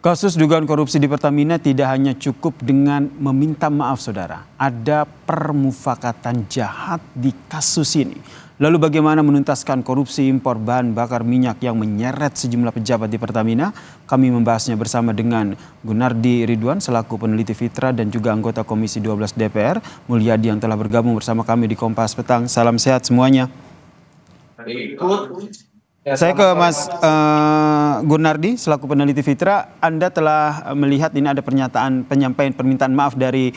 Kasus dugaan korupsi di Pertamina tidak hanya cukup dengan meminta maaf, saudara. Ada permufakatan jahat di kasus ini. Lalu bagaimana menuntaskan korupsi impor bahan bakar minyak yang menyeret sejumlah pejabat di Pertamina? Kami membahasnya bersama dengan Gunardi Ridwan selaku peneliti Fitra dan juga anggota Komisi 12 DPR, Mulyadi yang telah bergabung bersama kami di Kompas Petang. Salam sehat semuanya. Saya ke Mas Gunardi selaku peneliti Fitra. Anda telah melihat ini ada penyampaian permintaan maaf dari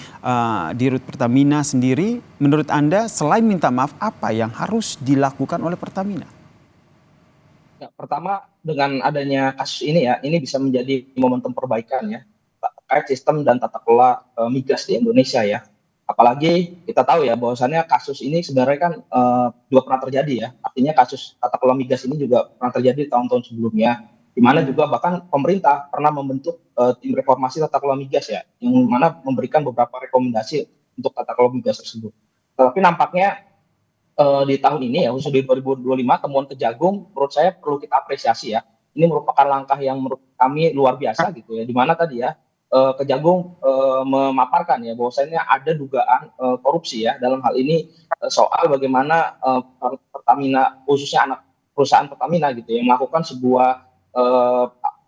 Dirut Pertamina sendiri. Menurut Anda selain minta maaf, apa yang harus dilakukan oleh Pertamina? Ya, pertama dengan adanya kasus ini ya, ini bisa menjadi momentum perbaikan ya terkait sistem dan tata kelola migas di Indonesia ya. Apalagi kita tahu ya bahwasannya kasus ini sebenarnya kan juga pernah terjadi ya. Artinya kasus tata kelola migas ini juga pernah terjadi di tahun-tahun sebelumnya. Di mana juga bahkan pemerintah pernah membentuk tim reformasi tata kelola migas ya, yang mana memberikan beberapa rekomendasi untuk tata kelola migas tersebut. Tetapi nampaknya di tahun ini ya, khususnya di 2025 temuan Kejagung menurut saya perlu kita apresiasi ya. Ini merupakan langkah yang menurut kami luar biasa gitu ya. Di mana tadi ya Kejagung memaparkan ya bahwasanya ada dugaan korupsi ya dalam hal ini soal bagaimana Pertamina khususnya anak perusahaan Pertamina gitu ya melakukan sebuah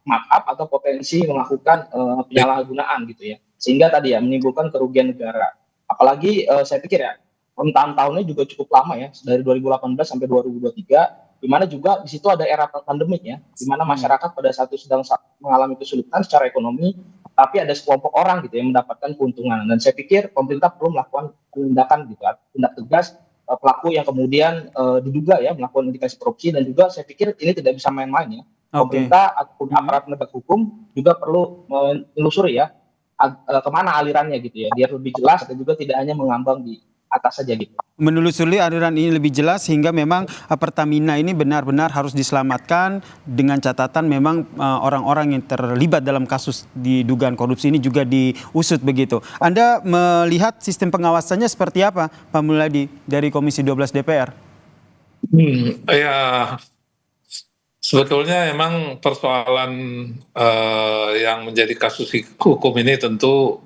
markup atau potensi melakukan penyalahgunaan gitu ya, sehingga tadi ya menimbulkan kerugian negara. Apalagi saya pikir ya rentang tahunnya juga cukup lama ya, dari 2018 sampai 2023, di mana juga di situ ada era pandemik ya, di mana masyarakat pada saat itu sedang mengalami kesulitan secara ekonomi, tapi ada sekelompok orang gitu yang mendapatkan keuntungan. Dan saya pikir pemerintah perlu melakukan tindakan gitu, tindak tegas pelaku yang kemudian diduga ya melakukan indikasi korupsi, dan juga saya pikir ini tidak bisa main-main ya. Pemerintah ataupun aparat penegak hukum juga perlu menelusuri ya kemana alirannya gitu ya, biar lebih jelas dan juga tidak hanya mengambang di atas saja gitu. Menelusuri aliran ini lebih jelas sehingga memang Pertamina ini benar-benar harus diselamatkan, dengan catatan memang orang-orang yang terlibat dalam kasus di dugaan korupsi ini juga diusut begitu. Anda melihat sistem pengawasannya seperti apa, Pak Mulyadi dari Komisi 12 DPR? Ya, sebetulnya emang persoalan yang menjadi kasus hukum ini tentu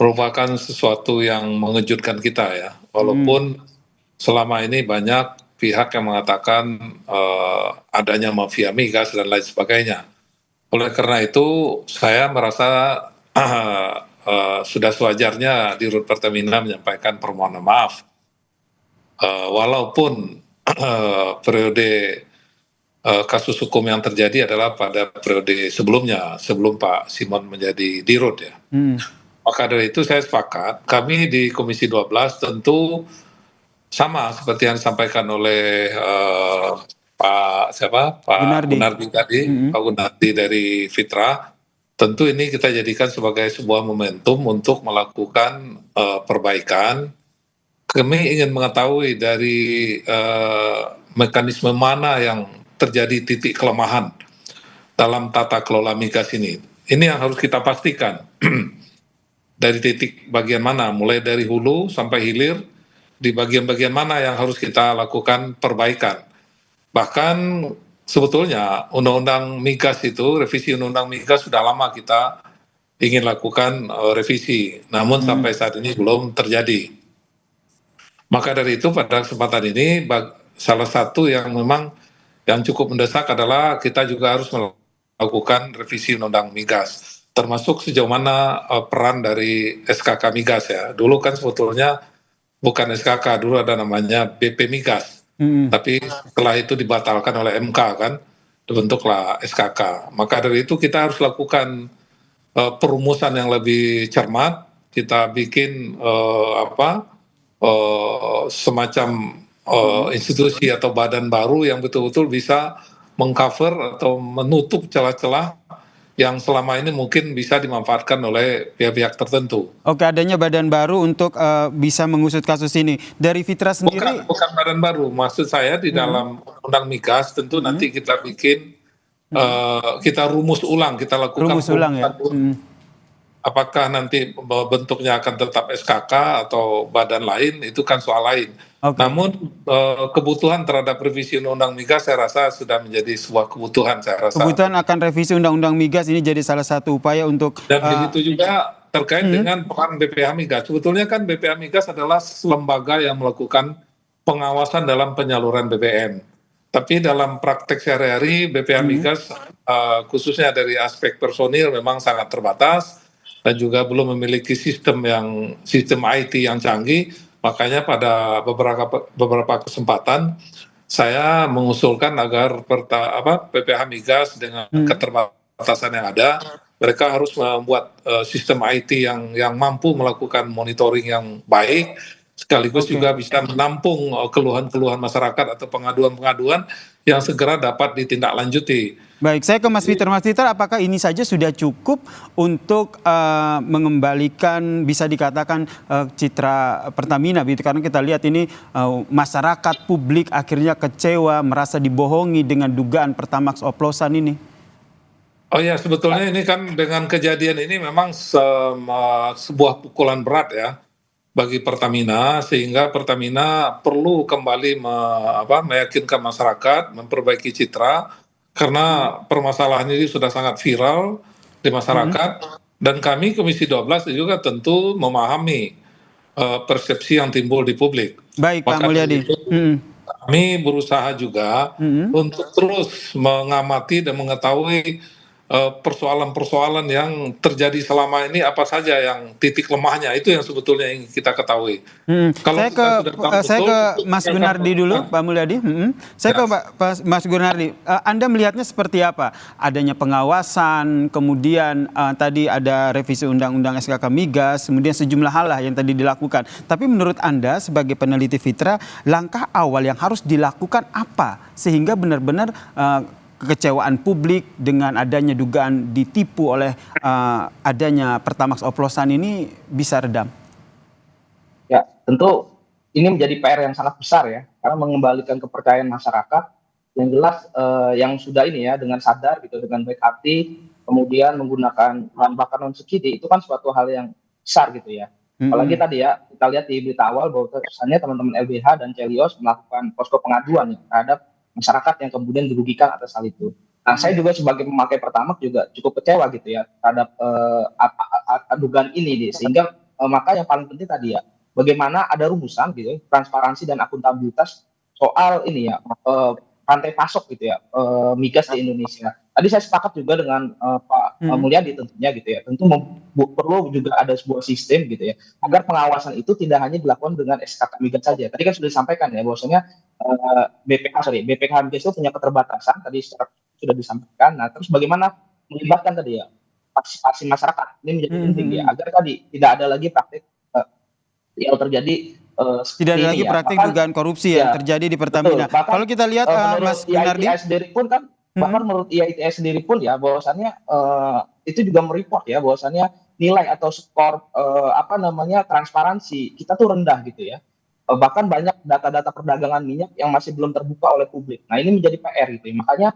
merupakan sesuatu yang mengejutkan kita ya, walaupun selama ini banyak pihak yang mengatakan adanya mafia migas dan lain sebagainya. Oleh karena itu saya merasa sudah sewajarnya Dirut Pertamina menyampaikan permohonan maaf, walaupun periode kasus hukum yang terjadi adalah pada periode sebelumnya, sebelum Pak Simon menjadi Dirut ya. Maka dari itu saya sepakat, kami di Komisi 12 tentu sama seperti yang disampaikan oleh Pak Gunardi tadi, Pak Gunardi dari Fitra. Tentu ini kita jadikan sebagai sebuah momentum untuk melakukan perbaikan. Kami ingin mengetahui dari mekanisme mana yang terjadi titik kelemahan dalam tata kelola migas ini. Ini yang harus kita pastikan. Dari titik bagian mana, mulai dari hulu sampai hilir, di bagian-bagian mana yang harus kita lakukan perbaikan. Bahkan sebetulnya undang-undang migas itu, revisi undang-undang migas sudah lama kita ingin lakukan revisi, namun sampai saat ini belum terjadi. Maka dari itu pada kesempatan ini salah satu yang memang yang cukup mendesak adalah kita juga harus melakukan revisi undang-undang migas, termasuk sejauh mana peran dari SKK migas ya. Dulu kan sebetulnya bukan SKK, dulu ada namanya BP migas, tapi setelah itu dibatalkan oleh MK kan, dibentuklah SKK. Maka dari itu kita harus lakukan perumusan yang lebih cermat, kita bikin semacam institusi atau badan baru yang betul-betul bisa mengcover atau menutup celah-celah yang selama ini mungkin bisa dimanfaatkan oleh pihak-pihak tertentu. Oke, adanya badan baru untuk bisa mengusut kasus ini. Dari Fitra sendiri? Bukan badan baru, maksud saya di dalam undang migas tentu nanti kita bikin, kita rumus ulang, kita lakukan rumus ulang ya. Apakah nanti bentuknya akan tetap SKK atau badan lain, itu kan soal lain. Oke. Namun kebutuhan terhadap revisi Undang-Undang Migas saya rasa sudah menjadi sebuah kebutuhan, saya rasa. Kebutuhan akan revisi Undang-Undang Migas ini jadi salah satu upaya untuk Dan begitu juga terkait dengan peran BPH Migas. Sebetulnya kan BPH Migas adalah lembaga yang melakukan pengawasan dalam penyaluran BBM. Tapi dalam praktek sehari-hari BPH Migas khususnya dari aspek personil memang sangat terbatas dan juga belum memiliki sistem IT yang canggih. Makanya pada beberapa kesempatan saya mengusulkan agar BPH Migas dengan keterbatasan yang ada, mereka harus membuat sistem IT yang mampu melakukan monitoring yang baik, sekaligus juga bisa menampung keluhan-keluhan masyarakat atau pengaduan-pengaduan yang segera dapat ditindaklanjuti. Baik, saya ke Mas Peter. Mas Peter, apakah ini saja sudah cukup untuk mengembalikan, bisa dikatakan citra Pertamina? Begitu, karena kita lihat ini masyarakat publik akhirnya kecewa, merasa dibohongi dengan dugaan Pertamax oplosan ini. Oh ya, sebetulnya ini kan dengan kejadian ini memang sebuah pukulan berat ya bagi Pertamina, sehingga Pertamina perlu kembali meyakinkan masyarakat, memperbaiki citra, karena permasalahan ini sudah sangat viral di masyarakat, dan kami Komisi 12 juga tentu memahami persepsi yang timbul di publik. Baik, Pak Mulyadi. Kami berusaha juga untuk terus mengamati dan mengetahui persoalan-persoalan yang terjadi selama ini, apa saja yang titik lemahnya, itu yang sebetulnya ingin kita ketahui. Saya ke Mas Gunardi dulu, Pak Mulyadi. Saya ke Mas Gunardi. Anda melihatnya seperti apa? Adanya pengawasan, kemudian tadi ada revisi Undang-Undang SKK Migas, kemudian sejumlah hal lah yang tadi dilakukan. Tapi menurut Anda sebagai peneliti Fitra, langkah awal yang harus dilakukan apa sehingga benar-benar kekecewaan publik dengan adanya dugaan ditipu oleh adanya Pertamax oplosan ini bisa redam? Ya, tentu ini menjadi PR yang sangat besar ya, karena mengembalikan kepercayaan masyarakat yang jelas yang sudah ini ya dengan sadar gitu, dengan baik hati, kemudian menggunakan bahan bakar non subsidi, itu kan suatu hal yang besar gitu ya. Apalagi tadi ya kita lihat di berita awal bahwa kesannya teman-teman LBH dan Celios melakukan posko pengaduan ya, terhadap masyarakat yang kemudian dirugikan atas hal itu. Nah, saya juga sebagai pemakai Pertamax juga cukup kecewa gitu ya terhadap dugaan ini, sehingga maka yang paling penting tadi ya, bagaimana ada rumusan gitu, transparansi dan akuntabilitas soal ini ya, rantai pasok gitu ya, migas di Indonesia. Tadi saya sepakat juga dengan Pak Mulyadi tentunya gitu ya, tentu perlu juga ada sebuah sistem gitu ya, agar pengawasan itu tidak hanya dilakukan dengan SKK migas saja. Tadi kan sudah disampaikan ya, bahwasanya BPH migas itu punya keterbatasan, tadi sudah disampaikan. Nah, terus bagaimana melibatkan tadi ya partisipasi masyarakat, ini menjadi penting ya, agar tadi tidak ada lagi praktik yang terjadi tidak ada lagi praktik dugaan korupsi yang terjadi di Pertamina. Kalau kita lihat Mas Gunardi, sendiri pun kan, bahkan menurut IITS sendiri pun ya, bahwasannya itu juga mereport ya, bahwasannya nilai atau skor transparansi kita tuh rendah gitu ya. Bahkan banyak data-data perdagangan minyak yang masih belum terbuka oleh publik. Nah, ini menjadi PR gitu. Makanya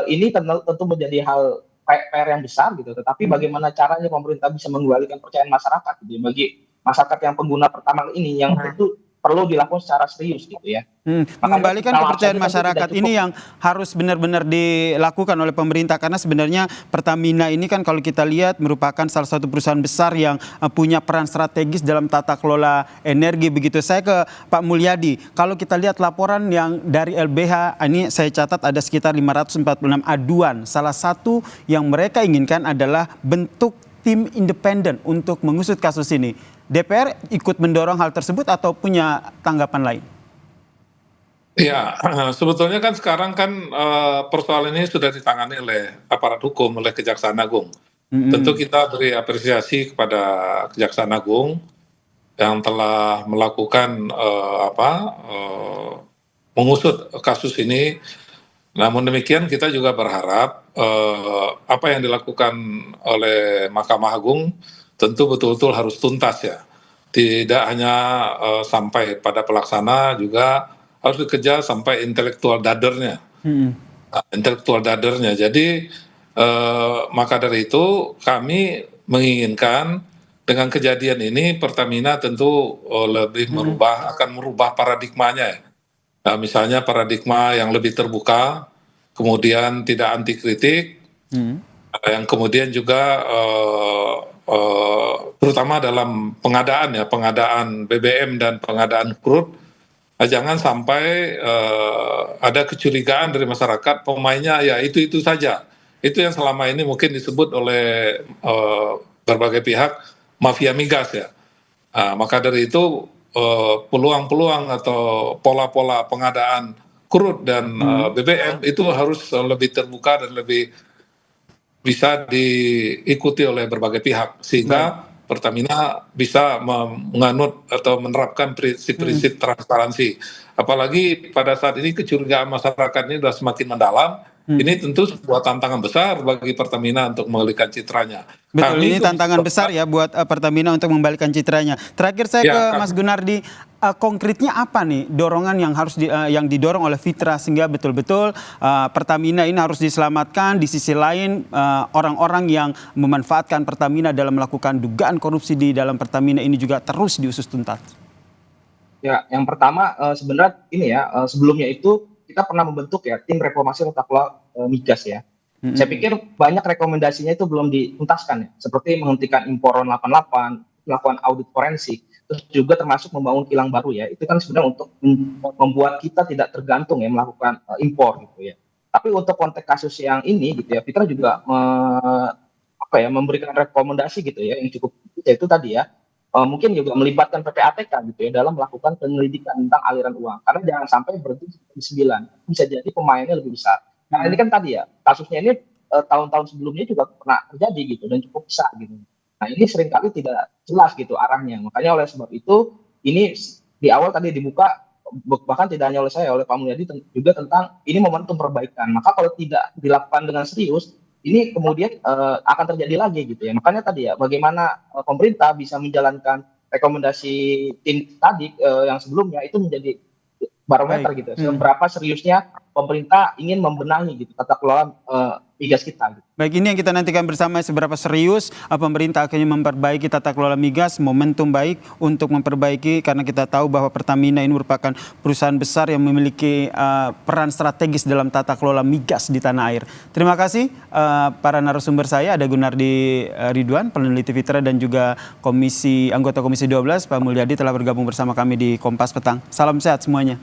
ini tentu menjadi hal PR yang besar gitu. Tetapi bagaimana caranya pemerintah bisa mengembalikan kepercayaan masyarakat gitu, bagi masyarakat yang pengguna Pertamax ini, yang tentu perlu dilakukan secara serius gitu ya. Mengembalikan kepercayaan masyarakat ini yang harus benar-benar dilakukan oleh pemerintah, karena sebenarnya Pertamina ini kan kalau kita lihat merupakan salah satu perusahaan besar yang punya peran strategis dalam tata kelola energi begitu. Saya ke Pak Mulyadi, kalau kita lihat laporan yang dari LBH, ini saya catat ada sekitar 546 aduan. Salah satu yang mereka inginkan adalah bentuk tim independen untuk mengusut kasus ini. DPR ikut mendorong hal tersebut atau punya tanggapan lain? Ya, sebetulnya kan sekarang kan persoalan ini sudah ditangani oleh aparat hukum, oleh Kejaksaan Agung. Tentu kita beri apresiasi kepada Kejaksaan Agung yang telah melakukan mengusut kasus ini. Namun demikian kita juga berharap apa yang dilakukan oleh Mahkamah Agung tentu betul-betul harus tuntas ya. Tidak hanya sampai pada pelaksana, juga harus dikejar sampai intelektual dadernya. Intelektual dadernya. Jadi maka dari itu kami menginginkan dengan kejadian ini Pertamina tentu lebih akan merubah paradigmanya ya. Nah, misalnya paradigma yang lebih terbuka, kemudian tidak anti kritik, yang kemudian juga terutama dalam pengadaan BBM dan pengadaan crude, jangan sampai ada kecurigaan dari masyarakat pemainnya ya itu saja. Itu yang selama ini mungkin disebut oleh berbagai pihak mafia migas ya. Maka dari itu peluang-peluang atau pola-pola pengadaan crude dan BBM itu harus lebih terbuka dan lebih bisa diikuti oleh berbagai pihak sehingga Pertamina bisa menganut atau menerapkan prinsip-prinsip transparansi. Apalagi pada saat ini kecurigaan masyarakat ini sudah semakin mendalam. Ini tentu sebuah tantangan besar bagi Pertamina untuk mengalihkan citranya. Betul, ini tantangan besar ya buat Pertamina untuk membalikan citranya. Terakhir saya ke Mas Gunardi, konkretnya apa nih dorongan yang harus yang didorong oleh Fitra sehingga betul-betul Pertamina ini harus diselamatkan, di sisi lain orang-orang yang memanfaatkan Pertamina dalam melakukan dugaan korupsi di dalam Pertamina ini juga terus diusut tuntas? Ya, yang pertama sebenarnya ini ya, sebelumnya itu kita pernah membentuk ya tim reformasi tata kelola migas ya. Saya pikir banyak rekomendasinya itu belum dituntaskan ya, seperti menghentikan impor RON 88, melakukan audit forensik, terus juga termasuk membangun kilang baru ya. Itu kan sebenarnya untuk membuat kita tidak tergantung ya melakukan impor gitu ya. Tapi untuk konteks kasus yang ini gitu ya, Fitra juga memberikan rekomendasi gitu ya yang cukup, yaitu tadi ya. Mungkin juga melibatkan PPATK gitu ya dalam melakukan penyelidikan tentang aliran uang, karena jangan sampai berhenti di 9, bisa jadi pemainnya lebih besar. Nah ini kan tadi ya kasusnya ini tahun-tahun sebelumnya juga pernah terjadi gitu dan cukup besar gitu. Nah ini seringkali tidak jelas gitu arahnya, makanya oleh sebab itu ini di awal tadi dibuka, bahkan tidak hanya oleh saya, oleh Pak Mulyadi juga tentang ini momentum perbaikan. Maka kalau tidak dilakukan dengan serius, ini kemudian akan terjadi lagi gitu ya. Makanya tadi ya, bagaimana pemerintah bisa menjalankan rekomendasi tim tadi yang sebelumnya itu menjadi barometer gitu. Seberapa seriusnya pemerintah ingin membenahi gitu tata kelola migas kita. Gitu. Baik, ini yang kita nantikan bersama, seberapa serius pemerintah akhirnya memperbaiki tata kelola migas, momentum baik untuk memperbaiki, karena kita tahu bahwa Pertamina ini merupakan perusahaan besar yang memiliki peran strategis dalam tata kelola migas di tanah air. Terima kasih para narasumber saya, ada Gunardi Ridwan, peneliti Fitra, dan juga anggota Komisi 12, Pak Mulyadi telah bergabung bersama kami di Kompas Petang. Salam sehat semuanya.